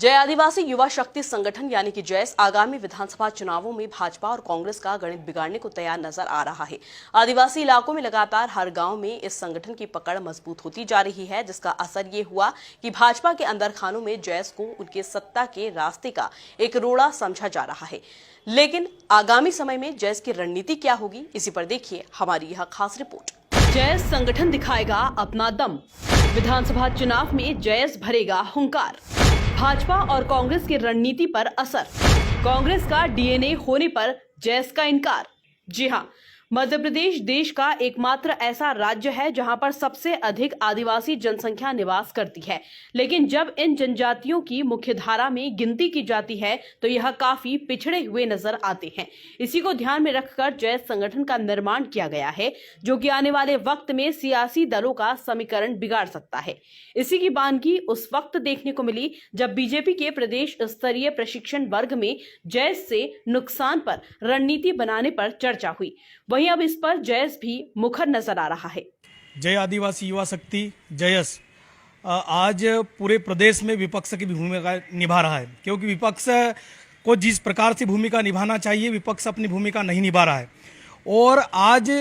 जय आदिवासी युवा शक्ति संगठन यानी कि जैस आगामी विधानसभा चुनावों में भाजपा और कांग्रेस का गणित बिगाड़ने को तैयार नजर आ रहा है। आदिवासी इलाकों में लगातार हर गांव में इस संगठन की पकड़ मजबूत होती जा रही है, जिसका असर ये हुआ कि भाजपा के अंदर खानों में जैस को उनके सत्ता के रास्ते का एक रोड़ा समझा जा रहा है। लेकिन आगामी समय में जैस की रणनीति क्या होगी, इसी पर देखिए हमारी यह खास रिपोर्ट। जैस संगठन दिखाएगा अपना दम, विधानसभा चुनाव में जैस भरेगा हुंकार। भाजपा और कांग्रेस की रणनीति पर असर, कांग्रेस का डीएनए होने पर जैस का इनकार। जी हां, मध्य प्रदेश देश का एकमात्र ऐसा राज्य है जहां पर सबसे अधिक आदिवासी जनसंख्या निवास करती है, लेकिन जब इन जनजातियों की मुख्यधारा में गिनती की जाती है तो यह काफी पिछड़े हुए नजर आते हैं। इसी को ध्यान में रखकर जैस संगठन का निर्माण किया गया है, जो कि आने वाले वक्त में सियासी दलों का समीकरण बिगाड़ सकता है। इसी की बानगी उस वक्त देखने को मिली जब बीजेपी के प्रदेश स्तरीय प्रशिक्षण वर्ग में जैस से नुकसान पर रणनीति बनाने पर चर्चा हुई। वहीं अब इस पर जैस भी मुखर नजर आ रहा है। जय आदिवासी युवा शक्ति जयस आज पूरे प्रदेश में विपक्ष की भूमिका निभा रहा है, क्योंकि विपक्ष को जिस प्रकार से भूमिका निभाना चाहिए विपक्ष अपनी भूमिका नहीं निभा रहा है। और आज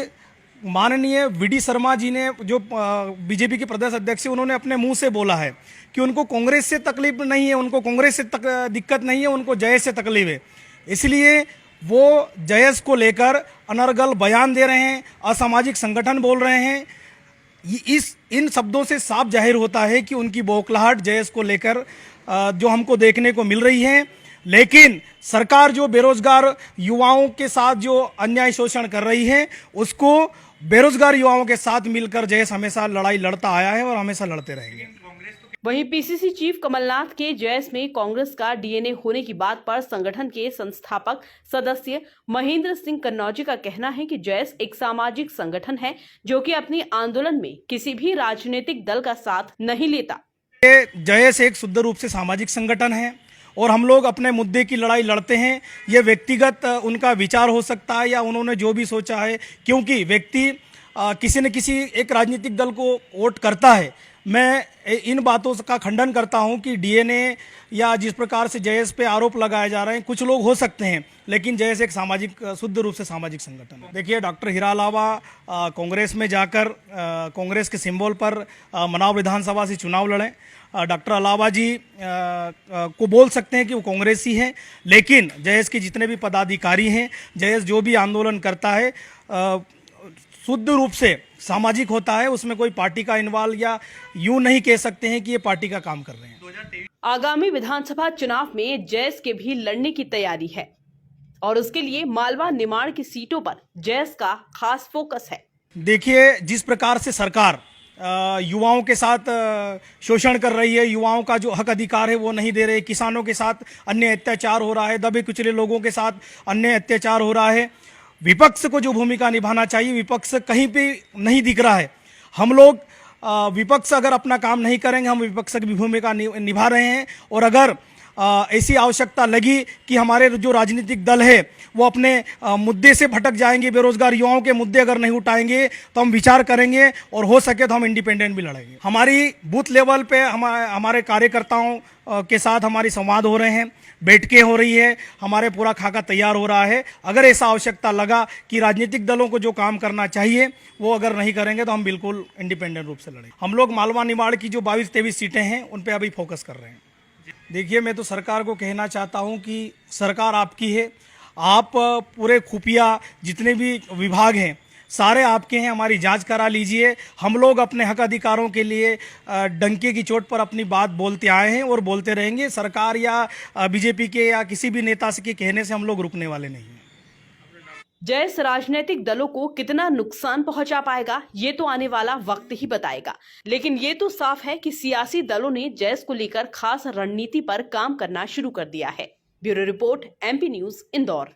माननीय वीडी शर्मा जी ने, जो बीजेपी के प्रदेश अध्यक्ष, उन्होंने अपने मुंह से बोला है कि उनको कांग्रेस से तकलीफ नहीं है, उनको कांग्रेस से दिक्कत नहीं है, उनको जयस से तकलीफ है। इसलिए वो जयस को लेकर अनर्गल बयान दे रहे हैं, असामाजिक संगठन बोल रहे हैं। इन शब्दों से साफ जाहिर होता है कि उनकी बौखलाहट जयस को लेकर जो हमको देखने को मिल रही है। लेकिन सरकार जो बेरोजगार युवाओं के साथ जो अन्याय शोषण कर रही है, उसको बेरोजगार युवाओं के साथ मिलकर जयस हमेशा लड़ाई लड़ता आया है और हमेशा लड़ते रहेंगे। वहीं पीसीसी चीफ कमलनाथ के जैस में कांग्रेस का डीएनए होने की बात पर संगठन के संस्थापक सदस्य महेंद्र सिंह कन्नौजी का कहना है कि जैस एक सामाजिक संगठन है जो कि अपनी आंदोलन में किसी भी राजनीतिक दल का साथ नहीं लेता। जयस एक शुद्ध रूप से सामाजिक संगठन है और हम लोग अपने मुद्दे की लड़ाई लड़ते हैं। ये व्यक्तिगत उनका विचार हो सकता है या उन्होंने जो भी सोचा है, क्योंकि व्यक्ति किसी न किसी एक राजनीतिक दल को वोट करता है। मैं इन बातों का खंडन करता हूं कि डीएनए या जिस प्रकार से जयस पे आरोप लगाए जा रहे हैं, कुछ लोग हो सकते हैं, लेकिन जयस एक सामाजिक, शुद्ध रूप से सामाजिक संगठन है। देखिए, डॉक्टर हीरा अलावा कांग्रेस में जाकर कांग्रेस के सिंबल पर मनाव विधानसभा से चुनाव लड़े। डॉक्टर अलावा जी को बोल सकते हैं कि वो कांग्रेसी हैं, लेकिन जयस के जितने भी पदाधिकारी हैं, जयस जो भी आंदोलन करता है शुद्ध रूप से सामाजिक होता है। उसमें कोई पार्टी का इन्वॉल्व या यूं नहीं कह सकते हैं कि ये पार्टी का काम कर रहे हैं। आगामी विधानसभा चुनाव में जैस के भी लड़ने की तैयारी है और उसके लिए मालवा निमाड़ की सीटों पर जैस का खास फोकस है। देखिए, जिस प्रकार से सरकार युवाओं के साथ शोषण कर रही है, युवाओं का जो हक अधिकार है वो नहीं दे रहे, किसानों के साथ अन्य अत्याचार हो रहा है, दबे कुचले लोगों के साथ अन्य अत्याचार हो रहा है। विपक्ष को जो भूमिका निभाना चाहिए, विपक्ष कहीं पे नहीं दिख रहा है। हम लोग विपक्ष अगर अपना काम नहीं करेंगे, हम विपक्ष की भूमिका निभा रहे हैं। और अगर ऐसी आवश्यकता लगी कि हमारे जो राजनीतिक दल है वो अपने मुद्दे से भटक जाएंगे, बेरोजगार युवाओं के मुद्दे अगर नहीं उठाएंगे, तो हम विचार करेंगे और हो सके तो हम इंडिपेंडेंट भी लड़ेंगे। हमारी बूथ लेवल पे हमारे कार्यकर्ताओं के साथ हमारी संवाद हो रहे हैं, बैठकें हो रही है, हमारे पूरा खाका तैयार हो रहा है। अगर ऐसा आवश्यकता लगा कि राजनीतिक दलों को जो काम करना चाहिए वो अगर नहीं करेंगे तो हम बिल्कुल इंडिपेंडेंट रूप से लड़ेंगे। हम लोग मालवा निमाड़ की जो 22-23 सीटें हैं उन पे अभी फोकस कर रहे हैं। देखिए, मैं तो सरकार को कहना चाहता हूं कि सरकार आपकी है, आप पूरे खुफिया जितने भी विभाग हैं सारे आपके हैं, हमारी जांच करा लीजिए। हम लोग अपने हक अधिकारों के लिए डंके की चोट पर अपनी बात बोलते आए हैं और बोलते रहेंगे। सरकार या बीजेपी के या किसी भी नेता के कहने से हम लोग रुकने वाले नहीं हैं। जैस राजनीतिक दलों को कितना नुकसान पहुंचा पाएगा ये तो आने वाला वक्त ही बताएगा, लेकिन ये तो साफ है कि सियासी दलों ने जैस को लेकर खास रणनीति पर काम करना शुरू कर दिया है। Bureau report, MP news, Indore.